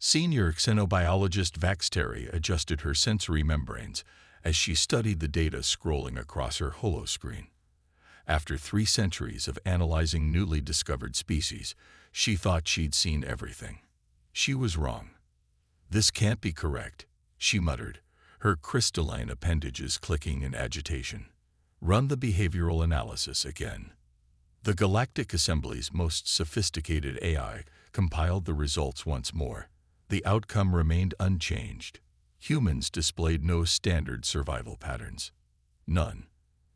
Senior xenobiologist Vaxteri adjusted her sensory membranes as she studied the data scrolling across her holoscreen. After 3 centuries of analyzing newly discovered species, she thought she'd seen everything. She was wrong. "This can't be correct," she muttered, her crystalline appendages clicking in agitation. "Run the behavioral analysis again." The Galactic Assembly's most sophisticated AI compiled the results once more. The outcome remained unchanged. Humans displayed no standard survival patterns. None.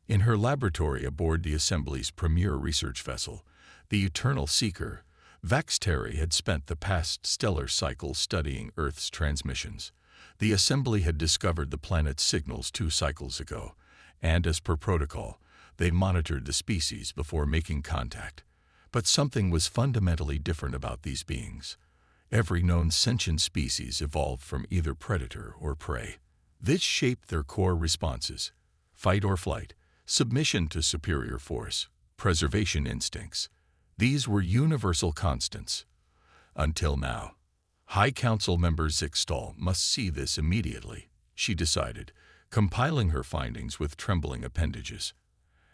In her laboratory aboard the Assembly's premier research vessel, the Eternal Seeker, Vaxteri had spent the past stellar cycle studying Earth's transmissions. The Assembly had discovered the planet's signals 2 cycles ago, and as per protocol, they monitored the species before making contact. But something was fundamentally different about these beings. Every known sentient species evolved from either predator or prey. This shaped their core responses: fight or flight, submission to superior force, preservation instincts. These were universal constants. Until now. High Council member Zixtal must see this immediately, she decided, compiling her findings with trembling appendages.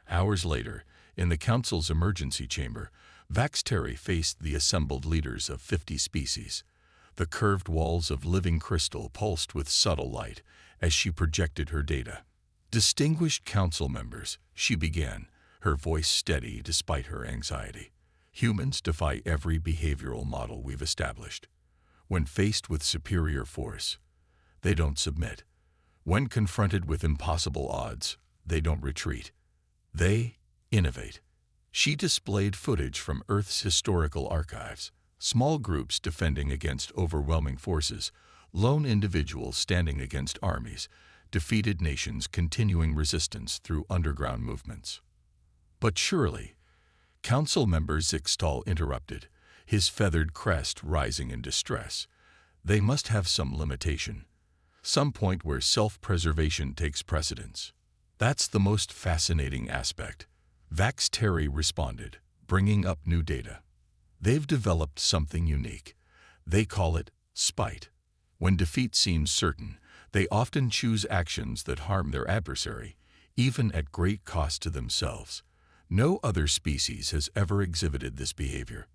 Hours later, in the Council's emergency chamber, Vaxteri faced the assembled leaders of 50 species. The curved walls of living crystal pulsed with subtle light as she projected her data. "Distinguished Council members," she began, her voice steady despite her anxiety. "Humans defy every behavioral model we've established. When faced with superior force, they don't submit. When confronted with impossible odds, they don't retreat. They innovate." She displayed footage from Earth's historical archives: small groups defending against overwhelming forces, lone individuals standing against armies, defeated nations continuing resistance through underground movements. "But surely," Council member Zixtal interrupted, his feathered crest rising in distress, "they must have some limitation, some point where self-preservation takes precedence." "That's the most fascinating aspect," Vaxteri responded, bringing up new data. "They've developed something unique. They call it spite. When defeat seems certain, they often choose actions that harm their adversary, even at great cost to themselves. No other species has ever exhibited this behavior."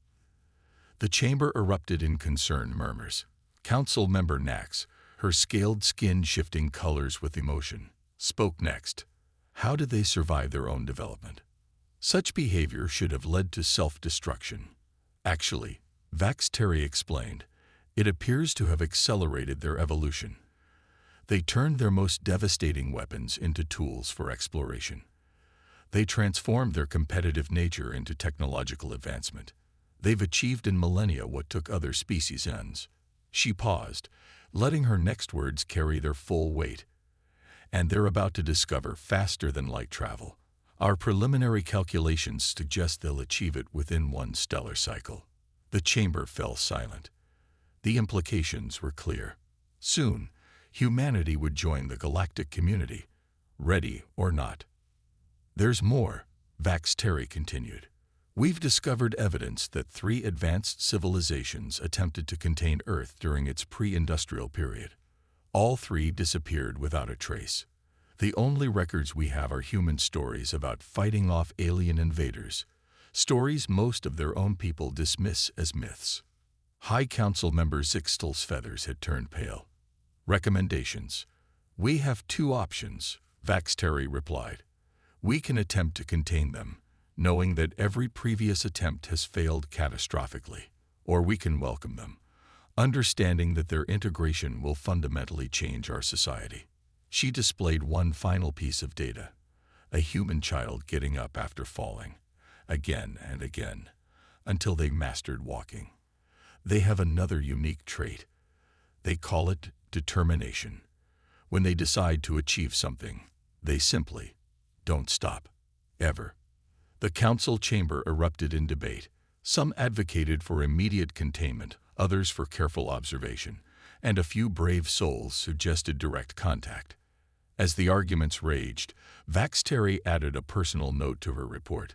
The chamber erupted in concerned murmurs. Council member Nax, her scaled skin shifting colors with emotion, spoke next. How did they survive their own development? Such behavior should have led to self-destruction. Actually, Vaxteri explained, it appears to have accelerated their evolution. They turned their most devastating weapons into tools for exploration. They transformed their competitive nature into technological advancement. They've achieved in millennia what took other species ends. She paused, letting her next words carry their full weight. "And they're about to discover faster than light travel. Our preliminary calculations suggest they'll achieve it within 1 stellar cycle." The chamber fell silent. The implications were clear. Soon, humanity would join the galactic community, ready or not. "There's more," Vaxteri continued. "We've discovered evidence that 3 advanced civilizations attempted to contain Earth during its pre-industrial period. All 3 disappeared without a trace. The only records we have are human stories about fighting off alien invaders, stories most of their own people dismiss as myths." High Council member Zixtal's feathers had turned pale. "Recommendations. We have 2 options," Vaxteri replied. "We can attempt to contain them, knowing that every previous attempt has failed catastrophically, or we can welcome them, understanding that their integration will fundamentally change our society." She displayed one final piece of data: a human child getting up after falling, again and again, until they mastered walking. They have another unique trait. They call it determination. When they decide to achieve something, they simply don't stop, ever. The council chamber erupted in debate. Some advocated for immediate containment, others for careful observation, and a few brave souls suggested direct contact. As the arguments raged, Vaxteri added a personal note to her report.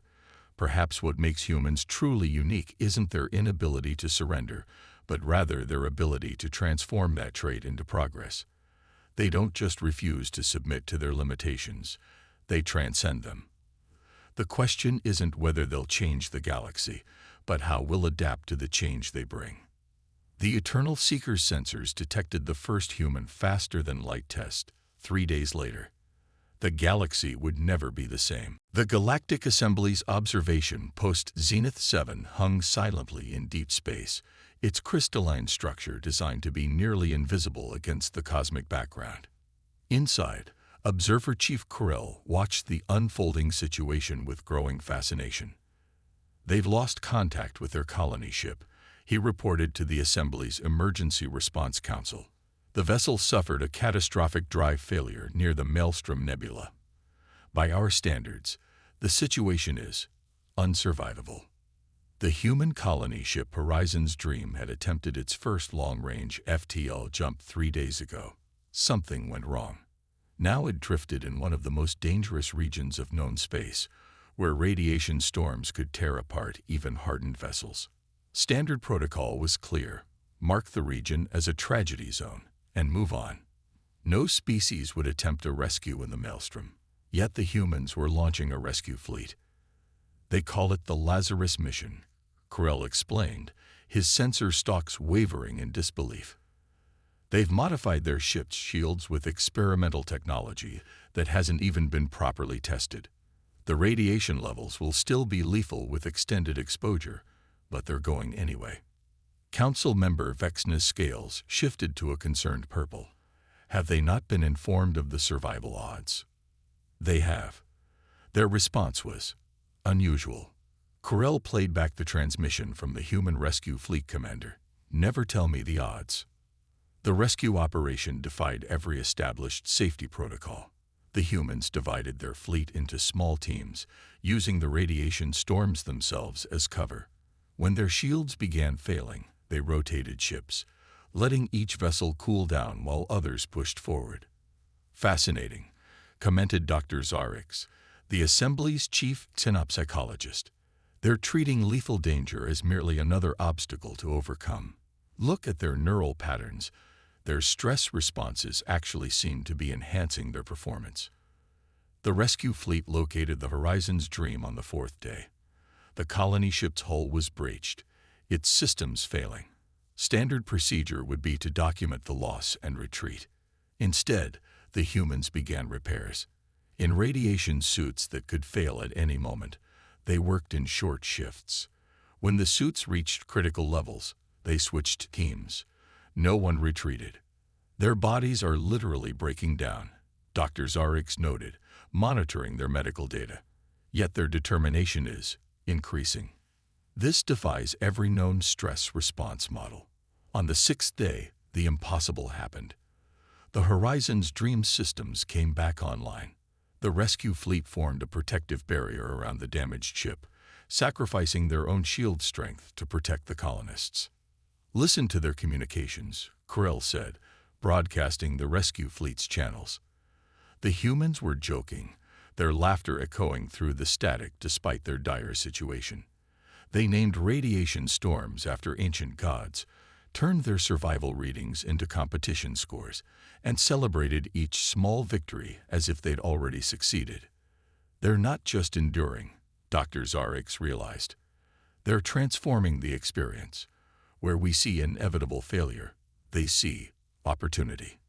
"Perhaps what makes humans truly unique isn't their inability to surrender, but rather their ability to transform that trait into progress. They don't just refuse to submit to their limitations, they transcend them. The question isn't whether they'll change the galaxy, but how we'll adapt to the change they bring. The Eternal Seeker's sensors detected the first human faster-than-light test 3 days later. The galaxy would never be the same. The Galactic Assembly's observation post Zenith 7 hung silently in deep space, its crystalline structure designed to be nearly invisible against the cosmic background. Inside, Observer Chief Corell watched the unfolding situation with growing fascination. "They've lost contact with their colony ship," he reported to the Assembly's Emergency Response Council. "The vessel suffered a catastrophic drive failure near the Maelstrom Nebula. By our standards, the situation is unsurvivable." The human colony ship Horizon's Dream had attempted its first long-range FTL jump 3 days ago. Something went wrong. Now it drifted in one of the most dangerous regions of known space, where radiation storms could tear apart even hardened vessels. Standard protocol was clear: mark the region as a tragedy zone and move on. No species would attempt a rescue in the Maelstrom, yet the humans were launching a rescue fleet. "They call it the Lazarus mission," Corell explained, his sensor stalks wavering in disbelief. "They've modified their ship's shields with experimental technology that hasn't even been properly tested. The radiation levels will still be lethal with extended exposure, but they're going anyway." Council member Vexna's scales shifted to a concerned purple. Have they not been informed of the survival odds? They have. Their response was unusual. Corell played back the transmission from the human rescue fleet commander. "Never tell me the odds." The rescue operation defied every established safety protocol. The humans divided their fleet into small teams, using the radiation storms themselves as cover. When their shields began failing, they rotated ships, letting each vessel cool down while others pushed forward. "Fascinating," commented Dr. Zarix, the Assembly's chief synopsychologist. "They're treating lethal danger as merely another obstacle to overcome. Look at their neural patterns. Their stress responses actually seem to be enhancing their performance." The rescue fleet located the Horizon's Dream on the 4th day. The colony ship's hull was breached, its systems failing. Standard procedure would be to document the loss and retreat. Instead, the humans began repairs. In radiation suits that could fail at any moment, they worked in short shifts. When the suits reached critical levels, they switched teams. No one retreated. "Their bodies are literally breaking down," Dr. Zarix noted, monitoring their medical data. "Yet their determination is increasing." This defies every known stress response model. On the 6th day, the impossible happened. The Horizon's Dream systems came back online. The rescue fleet formed a protective barrier around the damaged ship, sacrificing their own shield strength to protect the colonists. "Listen to their communications," Corell said, broadcasting the rescue fleet's channels. The humans were joking, their laughter echoing through the static despite their dire situation. They named radiation storms after ancient gods, turned their survival readings into competition scores, and celebrated each small victory as if they'd already succeeded. They're not just enduring, Dr. Zarix realized. They're transforming the experience. Where we see inevitable failure, they see opportunity.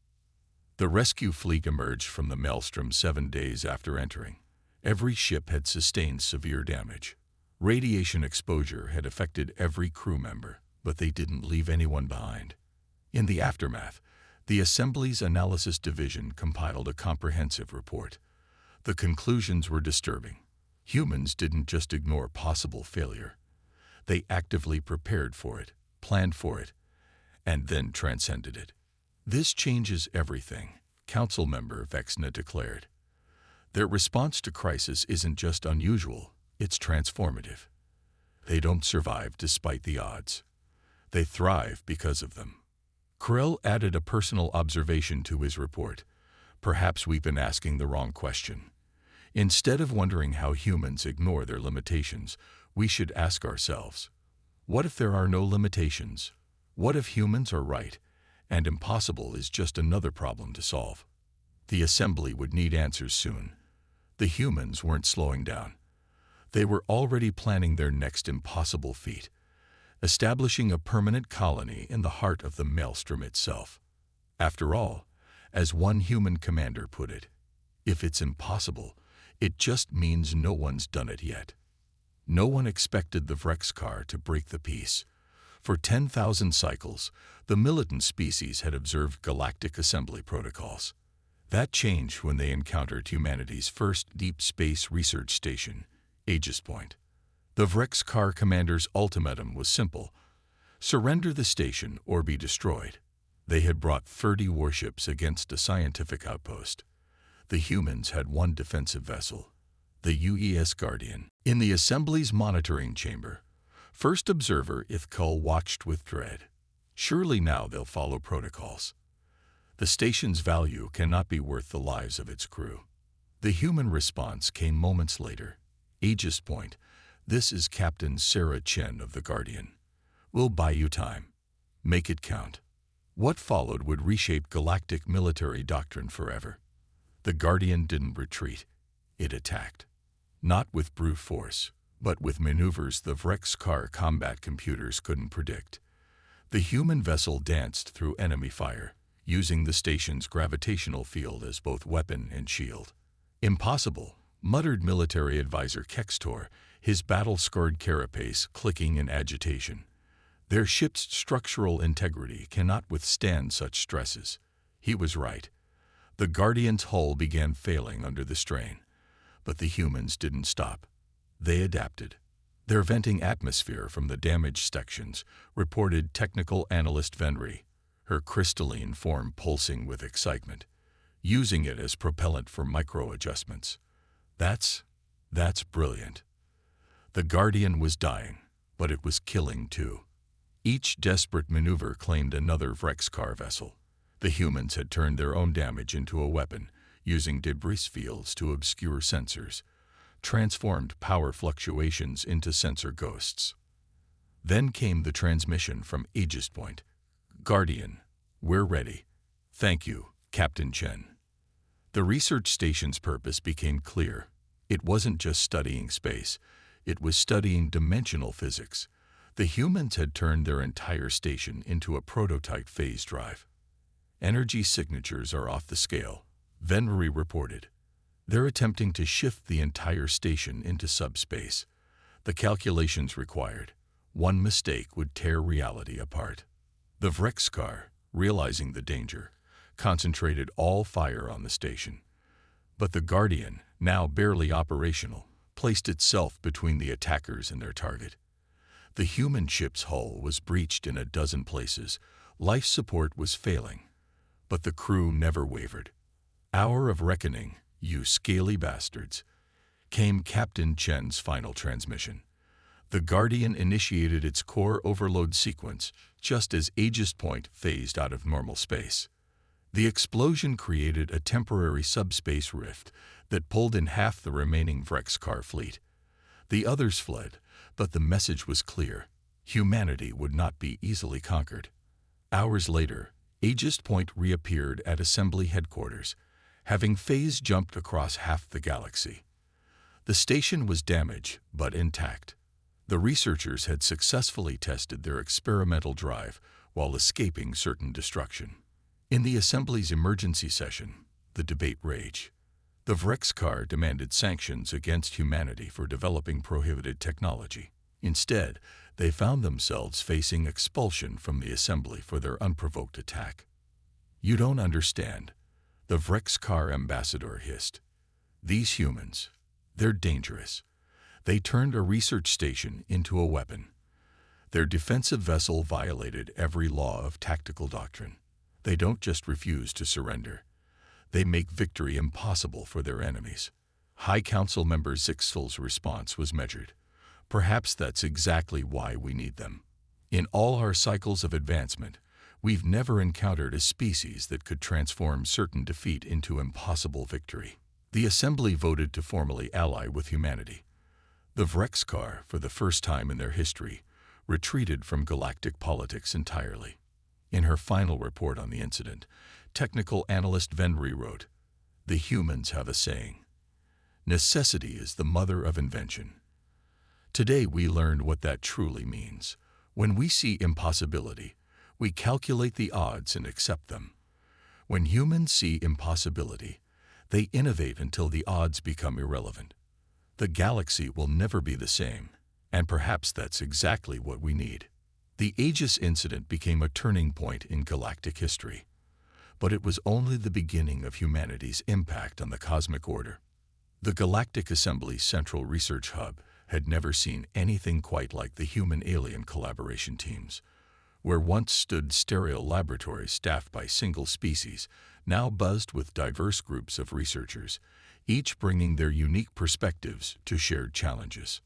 The rescue fleet emerged from the Maelstrom 7 days after entering. Every ship had sustained severe damage. Radiation exposure had affected every crew member, but they didn't leave anyone behind. In the aftermath, the Assembly's Analysis Division compiled a comprehensive report. The conclusions were disturbing. Humans didn't just ignore possible failure. They actively prepared for it, planned for it, and then transcended it. "This changes everything," Council member Vexna declared. "Their response to crisis isn't just unusual, it's transformative. They don't survive despite the odds. They thrive because of them." Corell added a personal observation to his report. "Perhaps we've been asking the wrong question. Instead of wondering how humans ignore their limitations, we should ask ourselves, what if there are no limitations? What if humans are right, and impossible is just another problem to solve? The assembly would need answers soon. The humans weren't slowing down. They were already planning their next impossible feat, establishing a permanent colony in the heart of the maelstrom itself. After all, as one human commander put it, if it's impossible, it just means no one's done it yet. No one expected the Vrexkar to break the peace. For 10,000 cycles, the militant species had observed galactic assembly protocols. That changed when they encountered humanity's first deep space research station, Aegis Point. The Vrexkar commander's ultimatum was simple: surrender the station or be destroyed. They had brought 30 warships against a scientific outpost. The humans had one defensive vessel, the UES Guardian. In the assembly's monitoring chamber, First Observer Ithkul watched with dread. Surely now they'll follow protocols. The station's value cannot be worth the lives of its crew. The human response came moments later. Aegis Point, this is Captain Sarah Chen of the Guardian. We'll buy you time. Make it count. What followed would reshape galactic military doctrine forever. The Guardian didn't retreat. It attacked. Not with brute force, but with maneuvers the Vrexkar combat computers couldn't predict. The human vessel danced through enemy fire, using the station's gravitational field as both weapon and shield. Impossible, muttered military advisor Kextor, his battle-scarred carapace clicking in agitation. Their ship's structural integrity cannot withstand such stresses. He was right. The Guardian's hull began failing under the strain. But the humans didn't stop. They adapted. Their venting atmosphere from the damaged sections, reported technical analyst Venri, her crystalline form pulsing with excitement, using it as propellant for micro-adjustments. That's brilliant. The Guardian was dying, but it was killing too. Each desperate maneuver claimed another Vrexkar vessel. The humans had turned their own damage into a weapon, using debris fields to obscure sensors, transformed power fluctuations into sensor ghosts. Then came the transmission from Aegis Point. Guardian, we're ready. Thank you, Captain Chen. The research station's purpose became clear. It wasn't just studying space. It was studying dimensional physics. The humans had turned their entire station into a prototype phase drive. Energy signatures are off the scale, Venri reported. They're attempting to shift the entire station into subspace. The calculations required. One mistake would tear reality apart. The Vrexkar, realizing the danger, concentrated all fire on the station. But the Guardian, now barely operational, placed itself between the attackers and their target. The human ship's hull was breached in a dozen places. Life support was failing. But the crew never wavered. Hour of reckoning, you scaly bastards, came Captain Chen's final transmission. The Guardian initiated its core overload sequence just as Aegis Point phased out of normal space. The explosion created a temporary subspace rift that pulled in half the remaining Vrexkar fleet. The others fled, but the message was clear. Humanity would not be easily conquered. Hours later, Aegis Point reappeared at Assembly Headquarters, having phase jumped across half the galaxy. The station was damaged, but intact. The researchers had successfully tested their experimental drive while escaping certain destruction. In the Assembly's emergency session, the debate raged. The Vrexkar demanded sanctions against humanity for developing prohibited technology. Instead, they found themselves facing expulsion from the Assembly for their unprovoked attack. "You don't understand," the Vrexkar ambassador hissed. "These humans, they're dangerous. They turned a research station into a weapon. Their defensive vessel violated every law of tactical doctrine. They don't just refuse to surrender. They make victory impossible for their enemies." High Council member Zixel's response was measured. "Perhaps that's exactly why we need them. In all our cycles of advancement, we've never encountered a species that could transform certain defeat into impossible victory." The Assembly voted to formally ally with humanity. The Vrexkar, for the first time in their history, retreated from galactic politics entirely. In her final report on the incident, technical analyst Venri wrote, "The humans have a saying, necessity is the mother of invention." Today we learned what that truly means. When we see impossibility, we calculate the odds and accept them. When humans see impossibility, they innovate until the odds become irrelevant. The galaxy will never be the same, and perhaps that's exactly what we need. The Aegis incident became a turning point in galactic history, but it was only the beginning of humanity's impact on the cosmic order. The Galactic Assembly's Central Research Hub had never seen anything quite like the human-alien collaboration teams, where once stood sterile laboratories staffed by single species, now buzzed with diverse groups of researchers, each bringing their unique perspectives to shared challenges.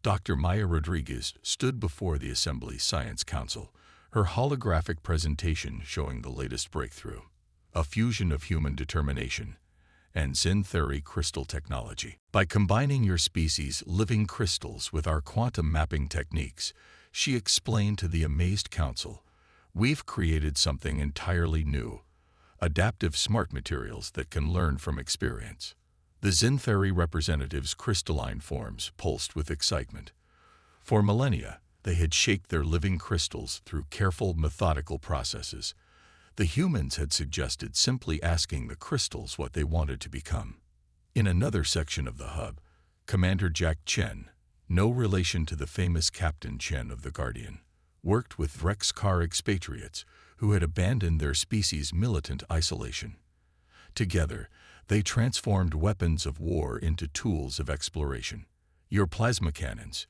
Dr. Maya Rodriguez stood before the Assembly's Science Council, her holographic presentation showing the latest breakthrough, a fusion of human determination and Xyn-theory crystal technology. By combining your species' living crystals with our quantum mapping techniques, she explained to the amazed council, "We've created something entirely new, adaptive smart materials that can learn from experience." The Xyn-theory representatives' crystalline forms pulsed with excitement. For millennia, they had shaped their living crystals through careful, methodical processes. The humans had suggested simply asking the crystals what they wanted to become. In another section of the hub, Commander Jack Chen, no relation to the famous Captain Chen of the Guardian, worked with Vrexcar expatriates who had abandoned their species' militant isolation. Together, they transformed weapons of war into tools of exploration. "Your plasma cannons,"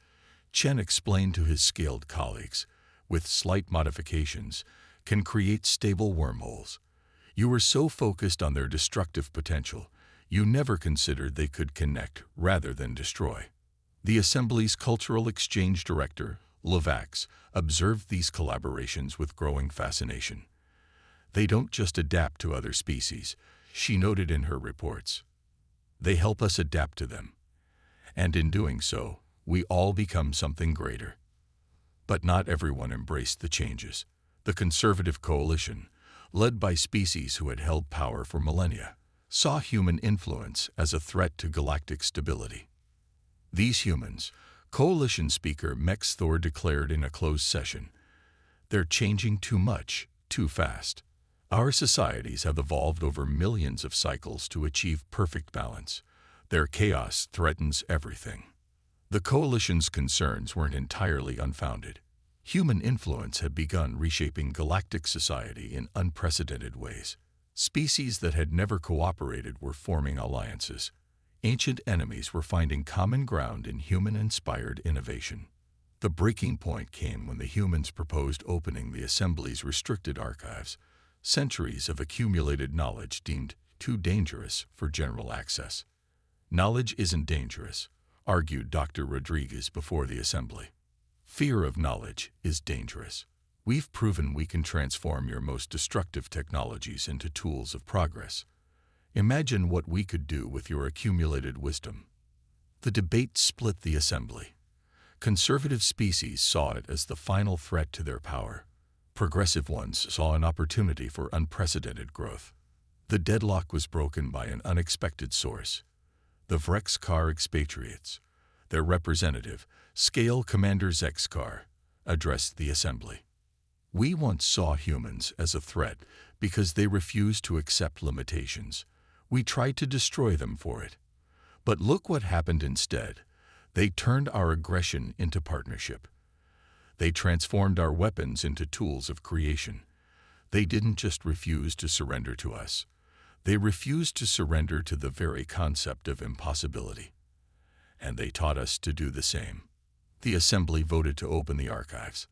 Chen explained to his scaled colleagues, "with slight modifications, can create stable wormholes. You were so focused on their destructive potential, you never considered they could connect rather than destroy." The Assembly's Cultural Exchange Director, Levax, observed these collaborations with growing fascination. "They don't just adapt to other species," she noted in her reports. "They help us adapt to them. And in doing so, we all become something greater." But not everyone embraced the changes. The conservative coalition, led by species who had held power for millennia, saw human influence as a threat to galactic stability. "These humans," coalition speaker Mex Thor declared in a closed session, "they're changing too much, too fast. Our societies have evolved over millions of cycles to achieve perfect balance. Their chaos threatens everything." The coalition's concerns weren't entirely unfounded. Human influence had begun reshaping galactic society in unprecedented ways. Species that had never cooperated were forming alliances. Ancient enemies were finding common ground in human-inspired innovation. The breaking point came when the humans proposed opening the Assembly's restricted archives, centuries of accumulated knowledge deemed too dangerous for general access. "Knowledge isn't dangerous," argued Dr. Rodriguez before the Assembly. "Fear of knowledge is dangerous. We've proven we can transform your most destructive technologies into tools of progress. Imagine what we could do with your accumulated wisdom." The debate split the Assembly. Conservative species saw it as the final threat to their power. Progressive ones saw an opportunity for unprecedented growth. The deadlock was broken by an unexpected source. The Vrexcar expatriates. Their representative, Scale Commander Zexcar, addressed the Assembly. "We once saw humans as a threat because they refused to accept limitations. We tried to destroy them for it. But look what happened instead. They turned our aggression into partnership. They transformed our weapons into tools of creation. They didn't just refuse to surrender to us. They refused to surrender to the very concept of impossibility. And they taught us to do the same." The Assembly voted to open the archives.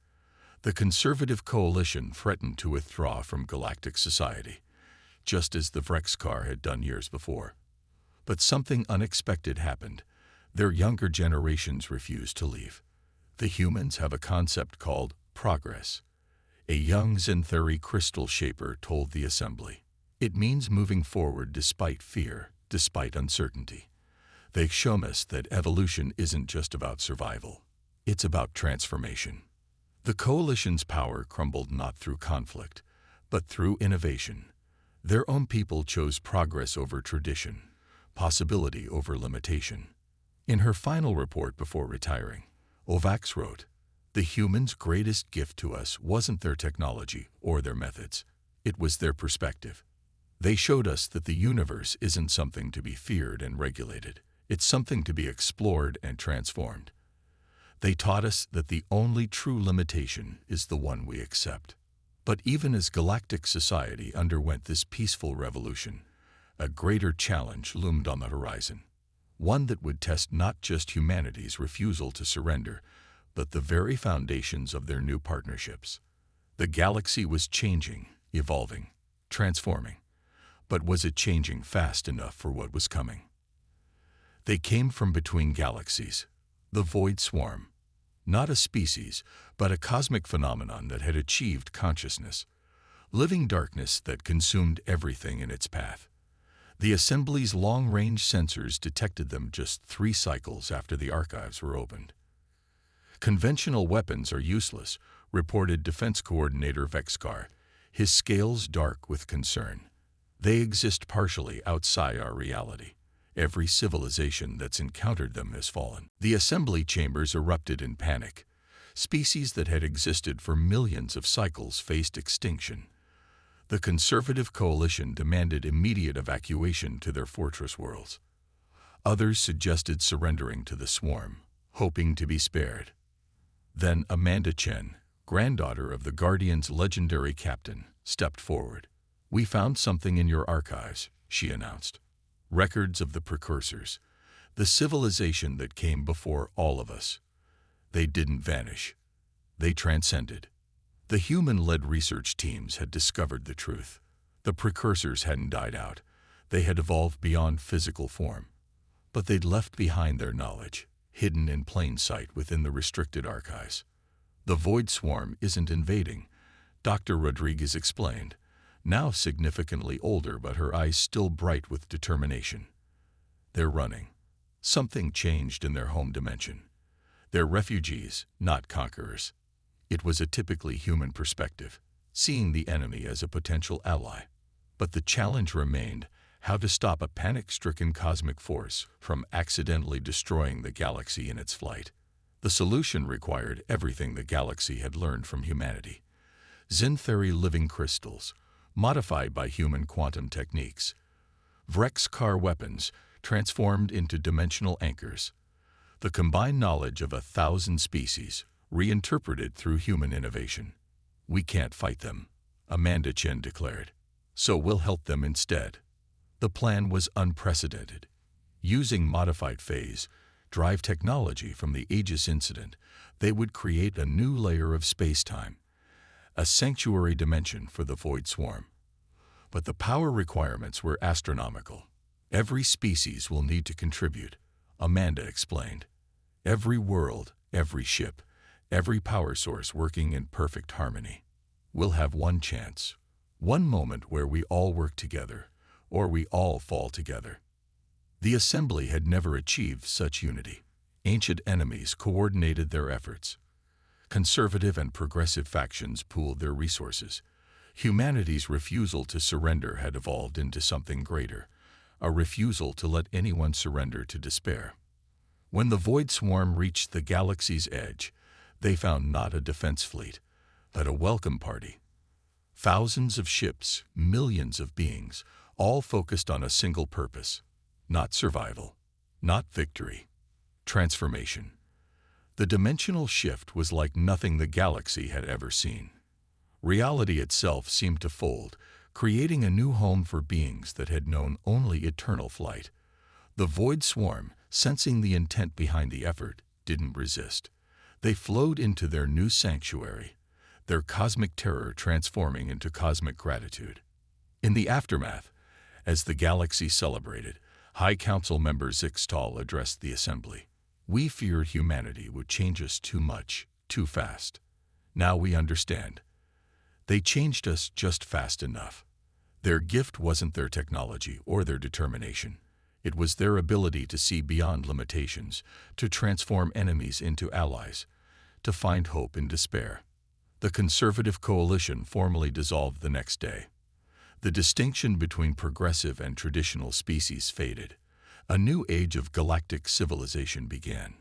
The conservative coalition threatened to withdraw from galactic society, just as the Vrexcar had done years before. But something unexpected happened. Their younger generations refused to leave. The humans have a concept called progress. A young Xyn-theory crystal shaper told the Assembly. "It means moving forward despite fear, despite uncertainty. They've shown us that evolution isn't just about survival. It's about transformation." The coalition's power crumbled not through conflict, but through innovation. Their own people chose progress over tradition, possibility over limitation. In her final report before retiring, Ovax wrote, "The humans' greatest gift to us wasn't their technology or their methods. It was their perspective. They showed us that the universe isn't something to be feared and regulated. It's something to be explored and transformed. They taught us that the only true limitation is the one we accept." But even as galactic society underwent this peaceful revolution, a greater challenge loomed on the horizon. One that would test not just humanity's refusal to surrender, but the very foundations of their new partnerships. The galaxy was changing, evolving, transforming. But was it changing fast enough for what was coming? They came from between galaxies, the Void Swarm. Not a species, but a cosmic phenomenon that had achieved consciousness, living darkness that consumed everything in its path. The Assembly's long-range sensors detected them just 3 cycles after the archives were opened. "Conventional weapons are useless," reported Defense Coordinator Vexkar, his scales dark with concern. "They exist partially outside our reality. Every civilization that's encountered them has fallen." The assembly chambers erupted in panic. Species that had existed for millions of cycles faced extinction. The conservative coalition demanded immediate evacuation to their fortress worlds. Others suggested surrendering to the swarm, hoping to be spared. Then Amanda Chen, granddaughter of the Guardian's legendary captain, stepped forward. "We found something in your archives," she announced. "Records of the precursors, the civilization that came before all of us. They didn't vanish. They transcended." The human-led research teams had discovered the truth. The precursors hadn't died out. They had evolved beyond physical form. But they'd left behind their knowledge, hidden in plain sight within the restricted archives. "The Void Swarm isn't invading," Dr. Rodriguez explained, now significantly older but her eyes still bright with determination. "They're running. Something changed in their home dimension. They're refugees, not conquerors." It was a typically human perspective, seeing the enemy as a potential ally. But the challenge remained how to stop a panic-stricken cosmic force from accidentally destroying the galaxy in its flight. The solution required everything the galaxy had learned from humanity. Xanthari living crystals, modified by human quantum techniques. Vexkar weapons, transformed into dimensional anchors. The combined knowledge of 1,000 species, reinterpreted through human innovation. "We can't fight them," Amanda Chen declared. "So we'll help them instead." The plan was unprecedented. Using modified phase, drive technology from the Aegis incident, they would create a new layer of space-time, a sanctuary dimension for the Void Swarm. But the power requirements were astronomical. "Every species will need to contribute," Amanda explained. "Every world, every ship, every power source working in perfect harmony. We'll have one chance, one moment where we all work together, or we all fall together." The Assembly had never achieved such unity. Ancient enemies coordinated their efforts. Conservative and progressive factions pooled their resources. Humanity's refusal to surrender had evolved into something greater, a refusal to let anyone surrender to despair. When the Void Swarm reached the galaxy's edge, they found not a defense fleet, but a welcome party. Thousands of ships, millions of beings, all focused on a single purpose. Not survival, not victory, transformation. The dimensional shift was like nothing the galaxy had ever seen. Reality itself seemed to fold, creating a new home for beings that had known only eternal flight. The Void Swarm, sensing the intent behind the effort, didn't resist. They flowed into their new sanctuary, their cosmic terror transforming into cosmic gratitude. In the aftermath, as the galaxy celebrated, High Council member Zixtal addressed the Assembly. "We feared humanity would change us too much, too fast. Now we understand. They changed us just fast enough. Their gift wasn't their technology or their determination. It was their ability to see beyond limitations, to transform enemies into allies, to find hope in despair." The conservative coalition formally dissolved the next day. The distinction between progressive and traditional species faded. A new age of galactic civilization began.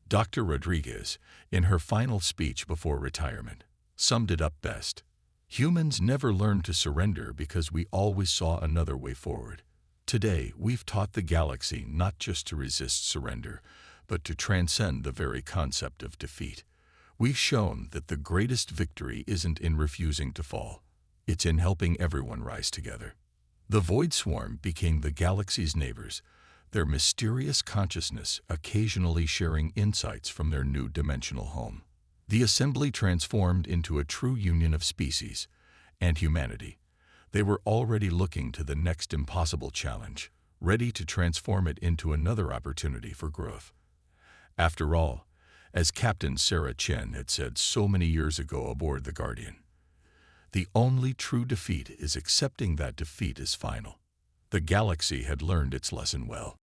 Dr. Rodriguez, in her final speech before retirement, summed it up best. Humans never learned to surrender because we always saw another way forward. Today, we've taught the galaxy not just to resist surrender, but to transcend the very concept of defeat. We've shown that the greatest victory isn't in refusing to fall. It's in helping everyone rise together. The Void Swarm became the galaxy's neighbors, their mysterious consciousness occasionally sharing insights from their new dimensional home. The assembly transformed into a true union of species and humanity. They were already looking to the next impossible challenge, ready to transform it into another opportunity for growth. After all, as Captain Sarah Chen had said so many years ago aboard the Guardian, the only true defeat is accepting that defeat is final. The galaxy had learned its lesson well.